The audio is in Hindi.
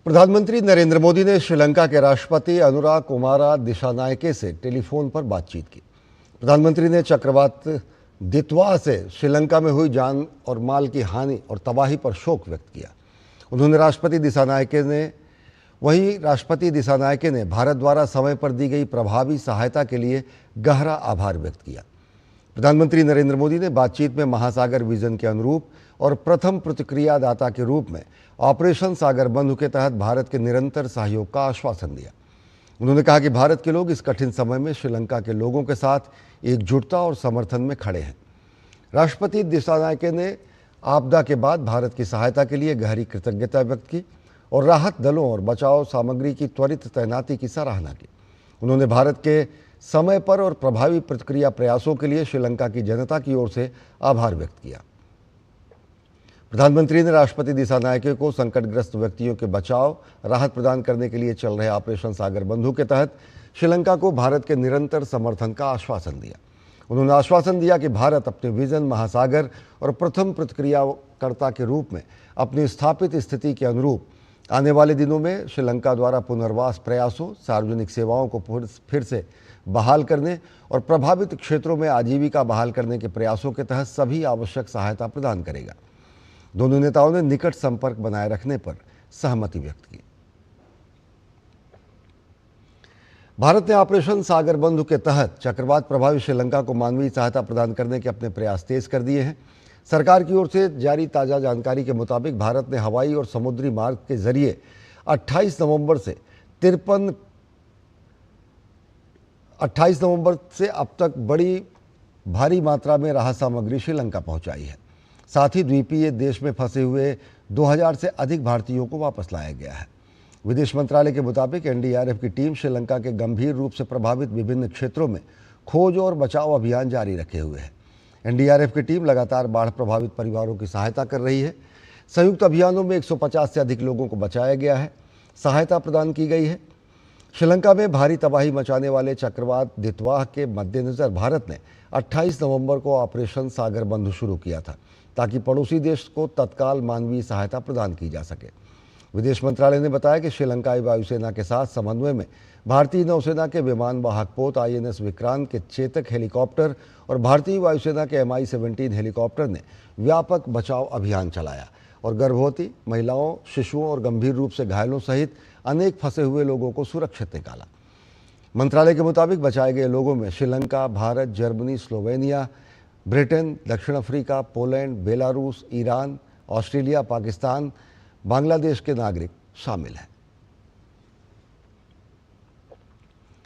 प्रधानमंत्री नरेंद्र मोदी ने श्रीलंका के राष्ट्रपति अनुरा कुमारा दिशानायके से टेलीफोन पर बातचीत की। प्रधानमंत्री ने चक्रवात दितवा से श्रीलंका में हुई जान और माल की हानि और तबाही पर शोक व्यक्त किया। राष्ट्रपति दिशानायके ने भारत द्वारा समय पर दी गई प्रभावी सहायता के लिए गहरा आभार व्यक्त किया। प्रधानमंत्री नरेंद्र मोदी ने बातचीत में महासागर विजन के अनुरूप और प्रथम प्रतिक्रियादाता के रूप में ऑपरेशन सागर बंधु के तहत भारत के निरंतर सहयोग का आश्वासन दिया। उन्होंने कहा कि भारत के लोग इस कठिन समय में श्रीलंका के लोगों के साथ एकजुटता और समर्थन में खड़े हैं। राष्ट्रपति दिशानायके ने आपदा के बाद भारत की सहायता के लिए गहरी कृतज्ञता व्यक्त की और राहत दलों और बचाव सामग्री की त्वरित तैनाती की सराहना की। उन्होंने भारत के समय पर और प्रभावी प्रतिक्रिया प्रयासों के लिए श्रीलंका की जनता की ओर से आभार व्यक्त किया। प्रधानमंत्री ने राष्ट्रपति दिशानायके को संकटग्रस्त व्यक्तियों के बचाव राहत प्रदान करने के लिए चल रहे ऑपरेशन सागर बंधु के तहत श्रीलंका को भारत के निरंतर समर्थन का आश्वासन दिया। उन्होंने आश्वासन दिया कि भारत अपने विजन महासागर और प्रथम प्रतिक्रियाकर्ता के रूप में अपनी स्थापित स्थिति के अनुरूप आने वाले दिनों में श्रीलंका द्वारा पुनर्वास प्रयासों, सार्वजनिक सेवाओं को फिर से बहाल करने और प्रभावित क्षेत्रों में आजीविका बहाल करने के प्रयासों के तहत सभी आवश्यक सहायता प्रदान करेगा। दोनों नेताओं ने निकट संपर्क बनाए रखने पर सहमति व्यक्त की। भारत ने ऑपरेशन सागर बंधु के तहत चक्रवात प्रभावित श्रीलंका को मानवीय सहायता प्रदान करने के अपने प्रयास तेज कर दिए हैं। सरकार की ओर से जारी ताज़ा जानकारी के मुताबिक भारत ने हवाई और समुद्री मार्ग के जरिए 28 नवंबर से अब तक भारी मात्रा में राहत सामग्री श्रीलंका पहुंचाई है। साथ ही द्वीपीय देश में फंसे हुए 2000 से अधिक भारतीयों को वापस लाया गया है। विदेश मंत्रालय के मुताबिक एनडीआरएफ की टीम श्रीलंका के गंभीर रूप से प्रभावित विभिन्न क्षेत्रों में खोज और बचाव अभियान जारी रखे हुए है। एनडीआरएफ की टीम लगातार बाढ़ प्रभावित परिवारों की सहायता कर रही है। संयुक्त अभियानों में 150 से अधिक लोगों को बचाया गया है, सहायता प्रदान की गई है। श्रीलंका में भारी तबाही मचाने वाले चक्रवात दितवा के मद्देनजर भारत ने 28 नवंबर को ऑपरेशन सागर बंधु शुरू किया था, ताकि पड़ोसी देश को तत्काल मानवीय सहायता प्रदान की जा सके। विदेश मंत्रालय ने बताया कि श्रीलंकाई वायुसेना के साथ समन्वय में भारतीय नौसेना के विमान वाहक पोत आईएनएस विक्रांत के चेतक हेलीकॉप्टर और भारतीय वायुसेना के MI-17 हेलीकॉप्टर ने व्यापक बचाव अभियान चलाया और गर्भवती महिलाओं, शिशुओं और गंभीर रूप से घायलों सहित अनेक फंसे हुए लोगों को सुरक्षित निकाला। मंत्रालय के मुताबिक बचाए गए लोगों में Sri Lanka, Bharat, Germany, Slovenia, Britain, दक्षिण Africa, Poland, Belarus, Iran, Australia, Pakistan, Bangladesh के नागरिक शामिल हैं।